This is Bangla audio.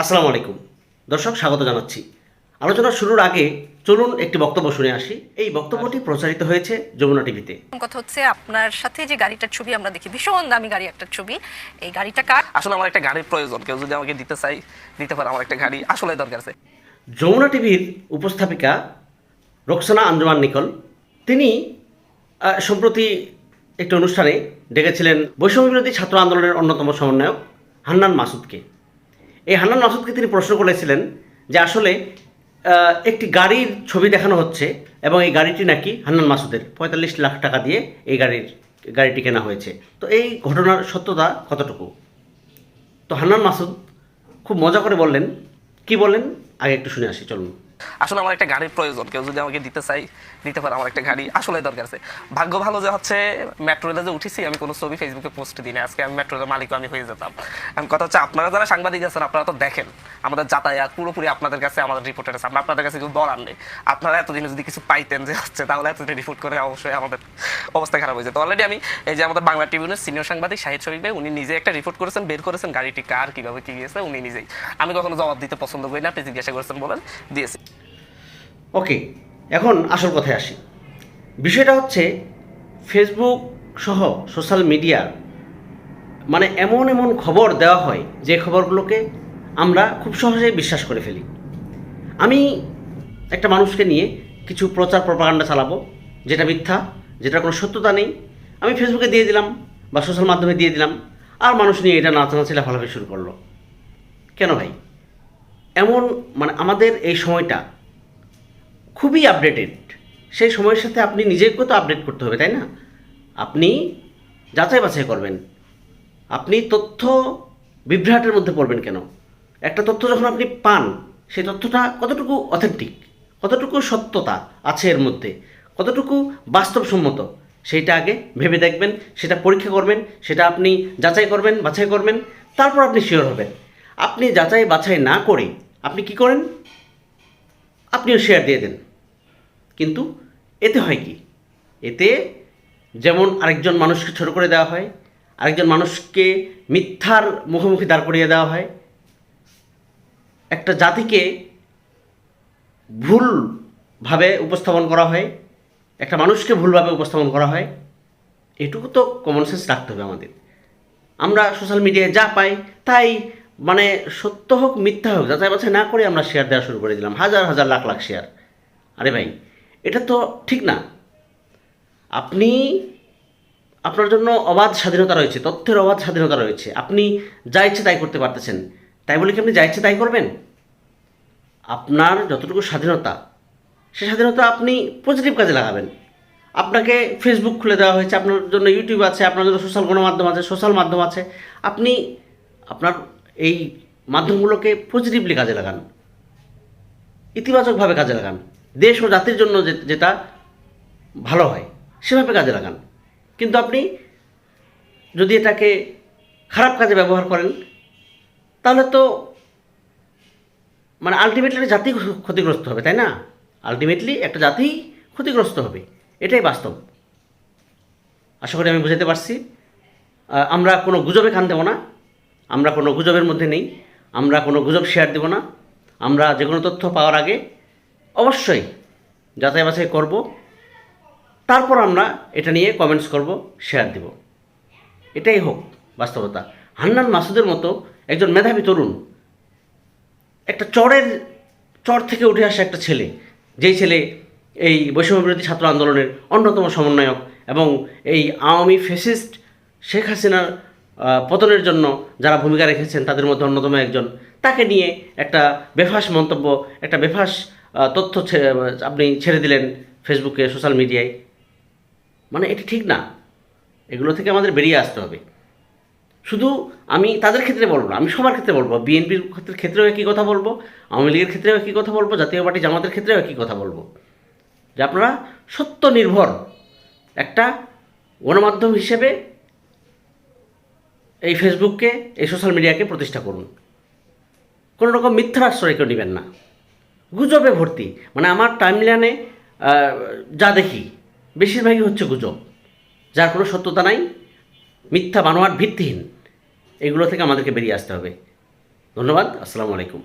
আসসালামু আলাইকুম দর্শক, স্বাগত জানাচ্ছি। আলোচনা শুরুর আগে চলুন একটি বক্তব্য শুনে আসি। এই বক্তব্যটি প্রচারিত হয়েছে যমুনা টিভিতে। কথা হচ্ছে আপনার সাথে যে গাড়িটার ছবি আমরা দেখি, ভীষণ দামি গাড়ি একটা ছবি, এই গাড়িটা কার? আসলে আমার একটা গাড়ির প্রয়োজন, কেউ যদি আমাকে দিতে চাই দিতে পারে, আমার একটা গাড়ি আসলে দরকার আছে। যমুনা টিভির উপস্থাপিকা রোকসানা আঞ্জুমান নিকল, তিনি সম্প্রতি একটি অনুষ্ঠানে ডেকেছিলেন বৈষম্যবিরোধী ছাত্র আন্দোলনের অন্যতম সমন্বয়ক হান্নান মাসুদকে। এই হান্নান মাসুদকে তিনি প্রশ্ন করেছিলেন যে আসলে একটি গাড়ির ছবি দেখানো হচ্ছে এবং এই গাড়িটি নাকি হান্নান মাসুদের ৪৫ লাখ টাকা দিয়ে এই গাড়িটি কেনা হয়েছে। তো এই ঘটনার সত্যতা কতটুকু? তো হান্নান মাসুদ খুব মজা করে বললেন, কি বললেন আগে একটু শুনে আসি, চলুন। আসলে আমার একটা গাড়ির প্রয়োজন, কেউ যদি আমাকে দিতে চাই দিতে পারে, আমার একটা গাড়ি আসলে দরকার আছে। ভাগ্য ভালো যে হচ্ছে মেট্রো রেলে যে উঠেছি, আমি কোনো ছবি ফেসবুকে পোস্ট দিই না, আজকে আমি মেট্রো রেলের মালিকও আমি হয়ে যেতাম। এখন কথা হচ্ছে, আপনারা যারা সাংবাদিক আছেন আপনারা তো দেখেন আমাদের যাতায়াত পুরোপুরি আপনাদের কাছে, আমাদের রিপোর্টের আছে, আমরা আপনাদের কাছে কিছু বলার নেই। আপনারা এতদিনে যদি কিছু পাইতেন যে হচ্ছে, তাহলে এতদিনে রিপোর্ট করে অবশ্যই আমাদের অবস্থা খারাপ হয়ে যেত। অলরেডি আমি এই যে আমাদের বাংলা ট্রিবিউনের সিনিয়র সাংবাদিক শাহিদ শরীফ ভাই, উনি নিজে একটা রিপোর্ট করেছেন, বের করেছেন গাড়িটি কার, কীভাবে কী গিয়েছে উনি নিজেই। আমি কখনো জবাব দিতে পছন্দ করি না, আপনি জিজ্ঞাসা করেছেন বলেন, দিয়েছি। ওকে, এখন আসল কথায় আসি। বিষয়টা হচ্ছে ফেসবুক সহ সোশ্যাল মিডিয়ার মানে এমন এমন খবর দেওয়া হয় যে খবরগুলোকে আমরা খুব সহজেই বিশ্বাস করে ফেলি। আমি একটা মানুষকে নিয়ে কিছু প্রচার প্রপাগান্ডা চালাবো যেটা মিথ্যা, যেটার কোনো সত্যতা নেই, আমি ফেসবুকে দিয়ে দিলাম বা সোশ্যাল মাধ্যমে দিয়ে দিলাম, আর মানুষ নিয়ে এটা নাচানাচি লাফালাফি শুরু করলো। কেন ভাই? এমন মানে আমাদের এই সময়টা খুবই আপডেটেড। সেই সময়ের সাথে আপনি নিজেকেও তো আপডেট করতে হবে, তাই না? আপনি যাচাই বাছাই করবেন। আপনি তথ্য বিভ্রাটের মধ্যে পড়বেন কেন? একটা তথ্য যখন আপনি পান, সেই তথ্যটা কতটুকু অথেন্টিক, কতটুকু সত্যতা আছে এর মধ্যে, কতটুকু বাস্তবসম্মত, সেইটা আগে ভেবে দেখবেন, সেটা পরীক্ষা করবেন, সেটা আপনি যাচাই করবেন, বাছাই করবেন, তারপর আপনি শিওর হবেন। আপনি যাচাই বাছাই না করে আপনি কি করেন? আপনিও শেয়ার দিয়ে দেন। কিন্তু এতে হয় কি? এতে যেমন আরেকজন মানুষকে ছোট করে দেওয়া হয়, আরেকজন মানুষকে মিথ্যার মুখোমুখি দাঁড় করিয়ে দেওয়া হয়, একটা জাতিকে ভুলভাবে উপস্থাপন করা হয়, একটা মানুষকে ভুলভাবে উপস্থাপন করা হয়। এটুকু তো কমন সেন্স রাখতে হবে আমাদের। আমরা সোশ্যাল মিডিয়ায় যা পাই তাই মানে সত্য হোক মিথ্যা হোক যাচাই বাছাই না করে আমরা শেয়ার দেওয়া শুরু করে দিলাম, হাজার হাজার লাখ লাখ শেয়ার। আরে ভাই, এটা তো ঠিক না। আপনি আপনার জন্য অবাধ স্বাধীনতা রয়েছে, তথ্যের অবাধ স্বাধীনতা রয়েছে, আপনি যা ইচ্ছে তাই করতে পারতেছেন। তাই বলে কি আপনি যা ইচ্ছে তাই করবেন? আপনার যতটুকু স্বাধীনতা, সে স্বাধীনতা আপনি পজিটিভ কাজে লাগাবেন। আপনাকে ফেসবুক খুলে দেওয়া হয়েছে, আপনার জন্য ইউটিউব আছে, আপনার জন্য সোশ্যাল গণমাধ্যম আছে, সোশ্যাল মাধ্যম আছে। আপনি আপনার এই মাধ্যমগুলোকে পজিটিভলি কাজে লাগান, ইতিবাচকভাবে কাজে লাগান, দেশ ও জাতির জন্য যেটা ভালো হয় সেভাবে কাজে লাগান। কিন্তু আপনি যদি এটাকে খারাপ কাজে ব্যবহার করেন, তাহলে তো মানে আলটিমেটলি জাতি ক্ষতিগ্রস্ত হবে, তাই না? আলটিমেটলি একটা জাতি ক্ষতিগ্রস্ত হবে, এটাই বাস্তব। আশা করি আমি বুঝাতে পারছি। আমরা কোনো গুজবে কান দেবো না, আমরা কোনো গুজবের মধ্যে নেই, আমরা কোনো গুজব শেয়ার দেবো না। আমরা যে কোনো তথ্য পাওয়ার আগে অবশ্যই যাচাই বাছাই করব, তারপর আমরা এটা নিয়ে কমেন্টস করব, শেয়ার দেব। এটাই হোক বাস্তবতা। হান্নান মাসুদের মতো একজন মেধাবী তরুণ, একটা চর থেকে উঠে আসা একটা ছেলে, যেই ছেলে এই বৈষম্যবিরোধী ছাত্র আন্দোলনের অন্যতম সমন্বয়ক এবং এই আওয়ামী ফ্যাসিস্ট শেখ হাসিনার পতনের জন্য যারা ভূমিকা রেখেছেন তাদের মধ্যে অন্যতম একজন, তাকে নিয়ে একটা বেফাস মন্তব্য, একটা বেফাস তথ্য আপনি ছেড়ে দিলেন ফেসবুকে, সোশ্যাল মিডিয়ায়। মানে এটি ঠিক না। এগুলো থেকে আমাদের বেরিয়ে আসতে হবে। শুধু আমি তাদের ক্ষেত্রে বলবো না, আমি সবার ক্ষেত্রে বলবো। বিএনপির ক্ষেত্রেও একই কথা বলবো, আওয়ামী লীগের ক্ষেত্রেও একই কথা বলবো, জাতীয় পার্টি জামাতের ক্ষেত্রেও একই কথা বলবো, যে আপনারা সত্য নির্ভর একটা গণমাধ্যম হিসেবে এই ফেসবুককে, এই সোশ্যাল মিডিয়াকে প্রতিষ্ঠা করুন। কোনো রকম মিথ্যার আশ্রয় কেউ নেবেন না। গুজবে ভর্তি, মানে আমার টাইমলাইনে যা দেখি বেশিরভাগই হচ্ছে গুজব, যার কোনো সত্যতা নাই, মিথ্যা বানোয়াট ভিত্তিহীন। এগুলো থেকে আমাদেরকে বেরিয়ে আসতে হবে। ধন্যবাদ। আসসালামু আলাইকুম।